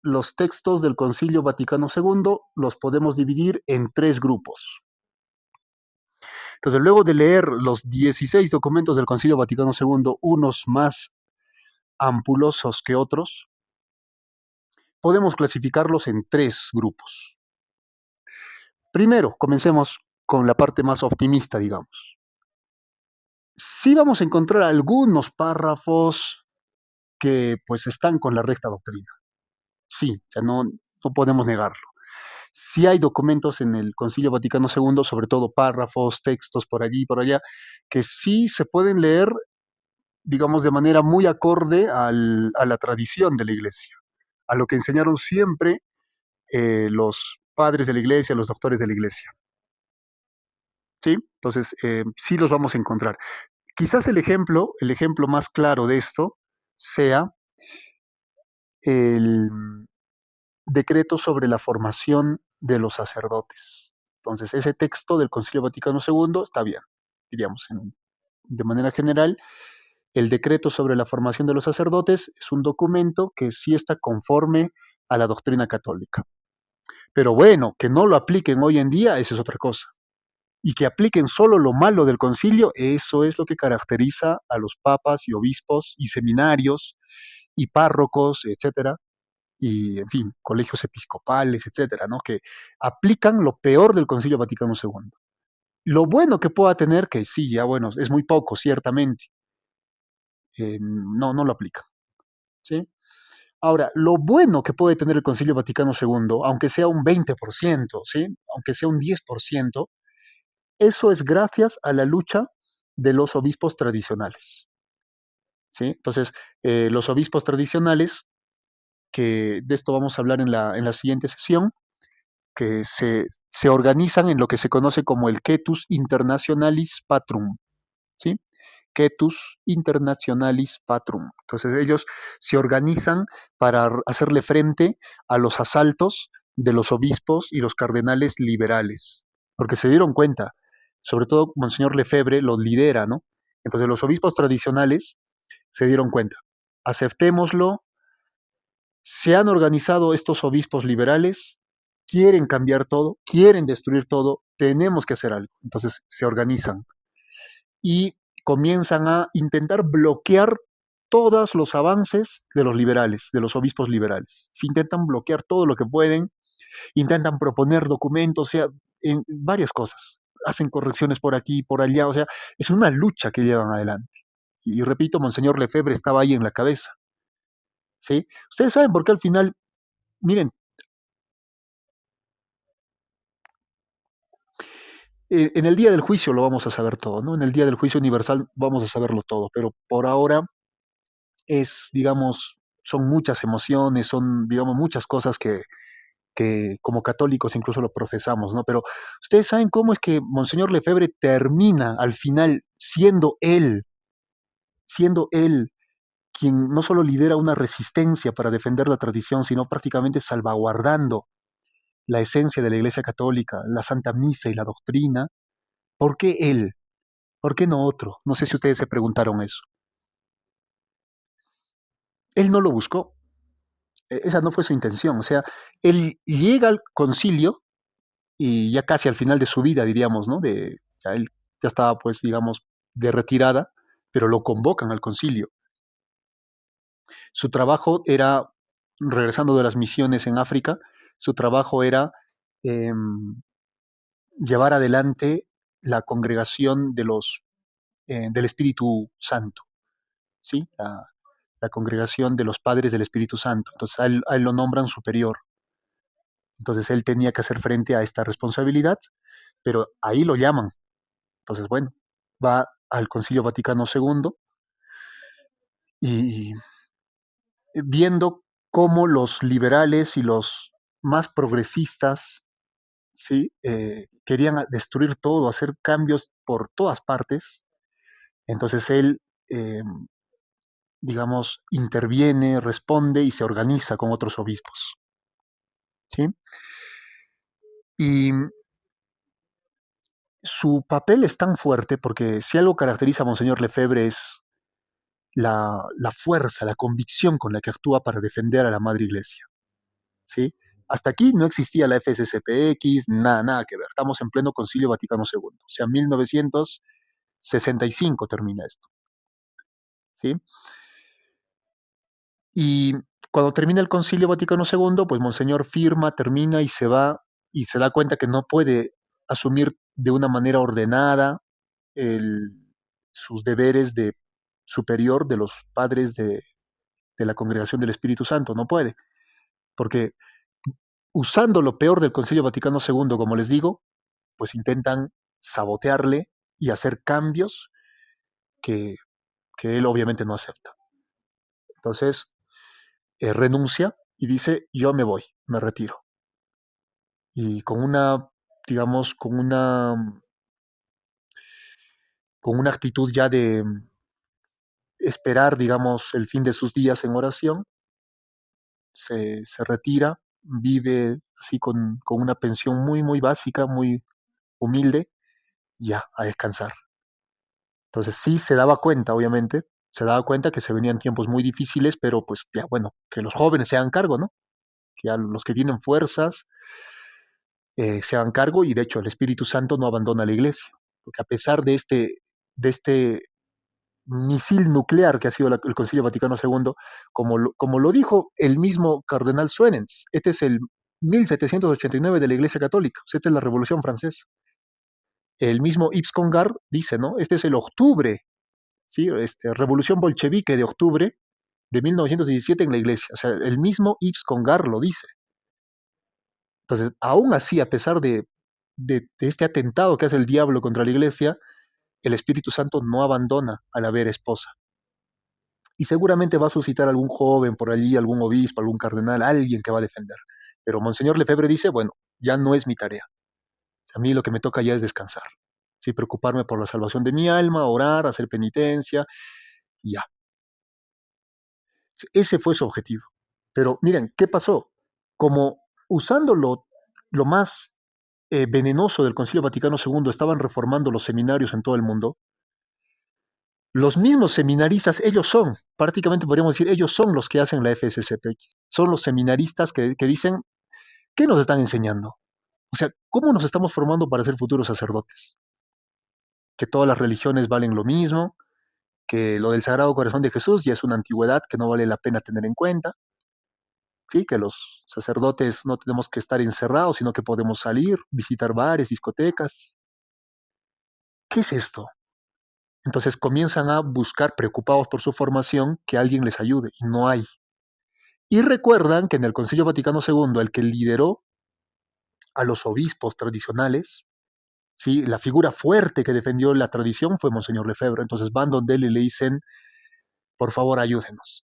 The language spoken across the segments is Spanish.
los textos del Concilio Vaticano II los podemos dividir en tres grupos. Entonces, luego de leer los 16 documentos del Concilio Vaticano II, unos más ampulosos que otros, podemos clasificarlos en tres grupos. Primero, comencemos con la parte más optimista, digamos. Sí vamos a encontrar algunos párrafos que pues están con la recta doctrina. Sí, o sea, no podemos negarlo. Sí hay documentos en el Concilio Vaticano II, sobre todo párrafos, textos por allí y por allá, que sí se pueden leer, digamos, de manera muy acorde a la tradición de la Iglesia, a lo que enseñaron siempre los padres de la Iglesia, los doctores de la Iglesia. ¿Sí? Entonces, sí los vamos a encontrar. Quizás el ejemplo más claro de esto sea el decreto sobre la formación de los sacerdotes. Entonces, ese texto del Concilio Vaticano II está bien, diríamos, de manera general. El decreto sobre la formación de los sacerdotes es un documento que sí está conforme a la doctrina católica. Pero bueno, que no lo apliquen hoy en día, esa es otra cosa. Y que apliquen solo lo malo del concilio, eso es lo que caracteriza a los papas y obispos y seminarios y párrocos, etcétera, y en fin, colegios episcopales, etcétera, ¿no? Que aplican lo peor del Concilio Vaticano II. Lo bueno que pueda tener, que sí, ya bueno, es muy poco, ciertamente, no lo aplican, ¿sí? Ahora, lo bueno que puede tener el Concilio Vaticano II, aunque sea un 20%, ¿sí? Aunque sea un 10%, eso es gracias a la lucha de los obispos tradicionales, ¿sí? Entonces, los obispos tradicionales, que de esto vamos a hablar en la siguiente sesión, que se organizan en lo que se conoce como el Quetus Internationalis Patrum, ¿sí? Quetus Internationalis Patrum. Entonces ellos se organizan para hacerle frente a los asaltos de los obispos y los cardenales liberales, porque se dieron cuenta, sobre todo Monseñor Lefebvre lo lidera, ¿no? Entonces los obispos tradicionales se dieron cuenta, aceptémoslo, se han organizado estos obispos liberales, quieren cambiar todo, quieren destruir todo, tenemos que hacer algo. Entonces se organizan y comienzan a intentar bloquear todos los avances de los liberales, de los obispos liberales. Se intentan bloquear todo lo que pueden, intentan proponer documentos, o sea, en varias cosas. Hacen correcciones por aquí, por allá, o sea, es una lucha que llevan adelante. Y repito, Monseñor Lefebvre estaba ahí en la cabeza. ¿Sí? Ustedes saben por qué al final, miren, en el día del juicio lo vamos a saber todo, ¿no? En el día del juicio universal vamos a saberlo todo, pero por ahora es, digamos, son muchas emociones, son, digamos, muchas cosas que como católicos incluso lo procesamos, ¿no? Pero ustedes saben cómo es que Monseñor Lefebvre termina al final siendo él quien no solo lidera una resistencia para defender la tradición, sino prácticamente salvaguardando la esencia de la Iglesia Católica, la Santa Misa y la doctrina. ¿Por qué él? ¿Por qué no otro? No sé si ustedes se preguntaron eso. Él no lo buscó. Esa no fue su intención. O sea, él llega al concilio y ya casi al final de su vida, diríamos, ¿no? Ya él ya estaba, pues, digamos, de retirada, pero lo convocan al concilio. Su trabajo era, regresando de las misiones en África, su trabajo era eh, llevar adelante la congregación del Espíritu Santo, ¿sí? La congregación de los padres del Espíritu Santo. Entonces a él lo nombran superior. Entonces él tenía que hacer frente a esta responsabilidad, pero ahí lo llaman. Entonces, bueno, va al Concilio Vaticano II y viendo cómo los liberales y los más progresistas, ¿sí? Querían destruir todo, hacer cambios por todas partes. Entonces él, digamos, interviene, responde y se organiza con otros obispos. ¿Sí? Y su papel es tan fuerte porque si algo caracteriza a Monseñor Lefebvre es la fuerza, la convicción con la que actúa para defender a la Madre Iglesia. ¿sí? Hasta aquí no existía la FSCPX, nada, nada que ver. Estamos en pleno Concilio Vaticano II. O sea, 1965 termina esto, ¿sí? Y cuando termina el Concilio Vaticano II, pues Monseñor firma, termina y se va y se da cuenta que no puede asumir de una manera ordenada el, sus deberes de superior de los padres de la Congregación del Espíritu Santo. No puede, porque usando lo peor del Concilio Vaticano II, como les digo, pues intentan sabotearle y hacer cambios que, que él obviamente no acepta. Entonces, renuncia y dice, yo me voy, me retiro. Y con una, digamos, con una actitud ya de esperar, digamos, el fin de sus días en oración, se retira, vive así con una pensión muy, muy básica, muy humilde, y ya, a descansar. Entonces sí se daba cuenta, obviamente, se daba cuenta que se venían tiempos muy difíciles, pero pues ya, bueno, que los jóvenes se hagan cargo, ¿no? Que a los que tienen fuerzas se hagan cargo y de hecho el Espíritu Santo no abandona la iglesia, porque a pesar de este misil nuclear que ha sido el Concilio Vaticano II, como lo dijo el mismo cardenal Suenens, este es el 1789 de la Iglesia Católica, o sea, esta es la Revolución Francesa. El mismo Yves Congar dice, ¿no? Este es el octubre, ¿sí? Revolución bolchevique de octubre de 1917 en la Iglesia. O sea, el mismo Yves Congar lo dice. Entonces, aún así, a pesar de este atentado que hace el diablo contra la Iglesia, el Espíritu Santo no abandona a la vera esposa. Y seguramente va a suscitar algún joven por allí, algún obispo, algún cardenal, alguien que va a defender. Pero Monseñor Lefebvre dice, bueno, ya no es mi tarea. A mí lo que me toca ya es descansar. Sí, preocuparme por la salvación de mi alma, orar, hacer penitencia, y ya. Ese fue su objetivo. Pero miren, ¿qué pasó? Como usando lo más venenoso del Concilio Vaticano II estaban reformando los seminarios en todo el mundo, los mismos seminaristas, ellos son, prácticamente podríamos decir, ellos son los que hacen la FSCPX. Son los seminaristas que dicen, ¿qué nos están enseñando? O sea, ¿cómo nos estamos formando para ser futuros sacerdotes? Que todas las religiones valen lo mismo, que lo del Sagrado Corazón de Jesús ya es una antigüedad que no vale la pena tener en cuenta, ¿sí? Que los sacerdotes no tenemos que estar encerrados, sino que podemos salir, visitar bares, discotecas. ¿Qué es esto? Entonces comienzan a buscar, preocupados por su formación, que alguien les ayude, y no hay. Y recuerdan que en el Concilio Vaticano II, el que lideró a los obispos tradicionales, ¿sí? La figura fuerte que defendió la tradición fue Monseñor Lefebvre. Entonces van donde él y le dicen, por favor, ayúdenos.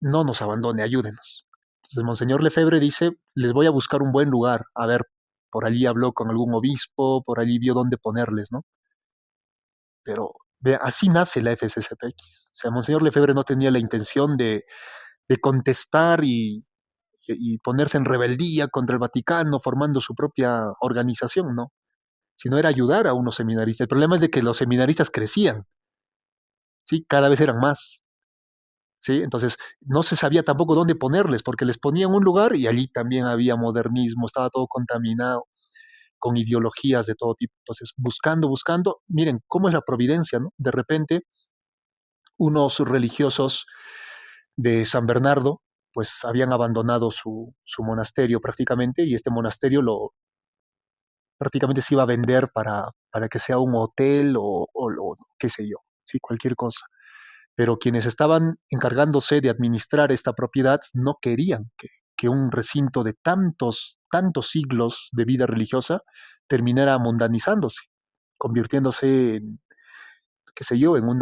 No nos abandone, ayúdenos. Entonces Monseñor Lefebvre dice, les voy a buscar un buen lugar. A ver, por allí habló con algún obispo, por allí vio dónde ponerles, ¿no? Pero ve, así nace la FSCPX. O sea, Monseñor Lefebvre no tenía la intención de contestar y ponerse en rebeldía contra el Vaticano, formando su propia organización, ¿no? Sino era ayudar a unos seminaristas. El problema es de que los seminaristas crecían, ¿sí? Cada vez eran más, ¿sí? Entonces no se sabía tampoco dónde ponerles, porque les ponían un lugar y allí también había modernismo, estaba todo contaminado con ideologías de todo tipo. Entonces, buscando, miren cómo es la providencia, ¿no? De repente, unos religiosos de San Bernardo, pues habían abandonado su monasterio prácticamente, y este monasterio prácticamente se iba a vender para que sea un hotel o qué sé yo, ¿sí? Cualquier cosa. Pero quienes estaban encargándose de administrar esta propiedad no querían que un recinto de tantos siglos de vida religiosa terminara mundanizándose, convirtiéndose en, qué sé yo, en un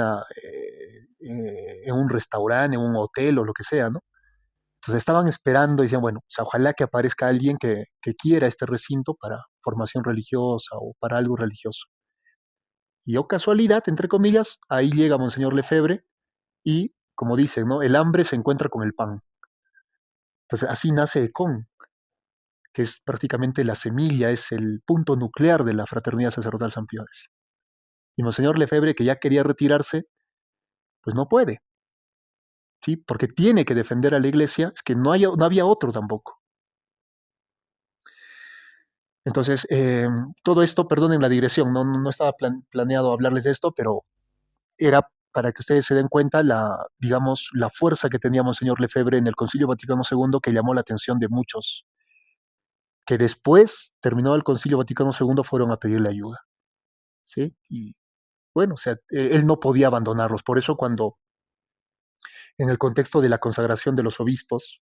restaurante, en un hotel o lo que sea, ¿no? Entonces estaban esperando y decían, bueno, o sea, ojalá que aparezca alguien que quiera este recinto para formación religiosa o para algo religioso. Y o casualidad, entre comillas, ahí llega Monseñor Lefebvre y, como dicen, ¿no? El hambre se encuentra con el pan. Entonces así nace Econ, que es prácticamente la semilla, es el punto nuclear de la fraternidad sacerdotal San Pío X. Y Monseñor Lefebvre, que ya quería retirarse, pues no puede. ¿sí? Porque tiene que defender a la iglesia, es que no había otro tampoco. Entonces, todo esto, perdonen la digresión, no estaba planeado hablarles de esto, pero era para que ustedes se den cuenta digamos, la fuerza que tenía Monseñor Lefebvre en el Concilio Vaticano II, que llamó la atención de muchos, que después, terminado el Concilio Vaticano II, fueron a pedirle ayuda, ¿sí? Y bueno, o sea, él no podía abandonarlos. Por eso cuando, en el contexto de la consagración de los obispos,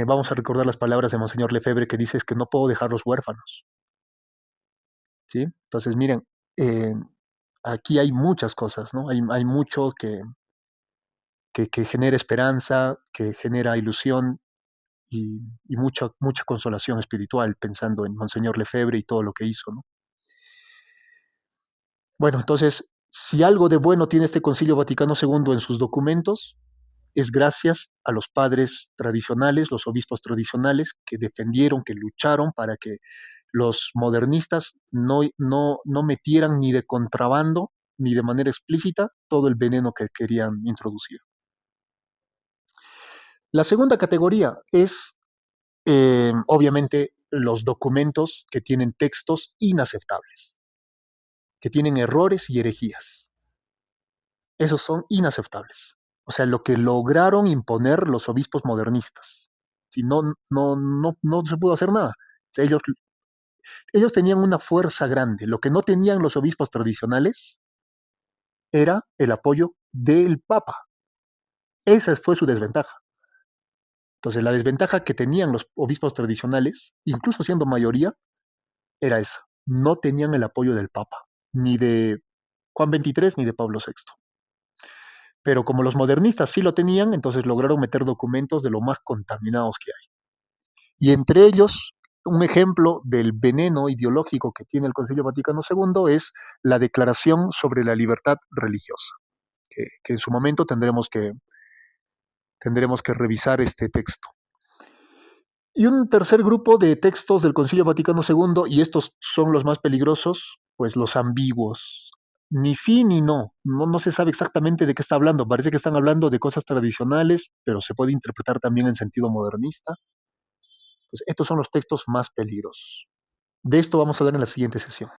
vamos a recordar las palabras de Monseñor Lefebvre que dice es que no puedo dejarlos huérfanos, ¿sí? Entonces, miren, eh, aquí hay muchas cosas, ¿no? Hay mucho que genera esperanza, que genera ilusión y mucha consolación espiritual pensando en Monseñor Lefebvre y todo lo que hizo, ¿no? Bueno, entonces, si algo de bueno tiene este Concilio Vaticano II en sus documentos, es gracias a los padres tradicionales, los obispos tradicionales, que defendieron, que lucharon para que los modernistas no metieran ni de contrabando ni de manera explícita todo el veneno que querían introducir. La segunda categoría es, obviamente, los documentos que tienen textos inaceptables, que tienen errores y herejías. Esos son inaceptables. O sea, lo que lograron imponer los obispos modernistas. Si no se pudo hacer nada. O sea, ellos tenían una fuerza grande. Lo que no tenían los obispos tradicionales era el apoyo del Papa. Esa fue su desventaja. Entonces, la desventaja que tenían los obispos tradicionales, incluso siendo mayoría, era esa. No tenían el apoyo del Papa, ni de Juan XXIII ni de Pablo VI. Pero como los modernistas sí lo tenían, entonces lograron meter documentos de lo más contaminados que hay. Y entre ellos, un ejemplo del veneno ideológico que tiene el Concilio Vaticano II es la Declaración sobre la Libertad Religiosa, que en su momento tendremos que revisar este texto. Y un tercer grupo de textos del Concilio Vaticano II, y estos son los más peligrosos, pues los ambiguos. Ni sí ni no. No se sabe exactamente de qué está hablando. Parece que están hablando de cosas tradicionales, pero se puede interpretar también en sentido modernista. Pues estos son los textos más peligrosos. De esto vamos a hablar en la siguiente sesión.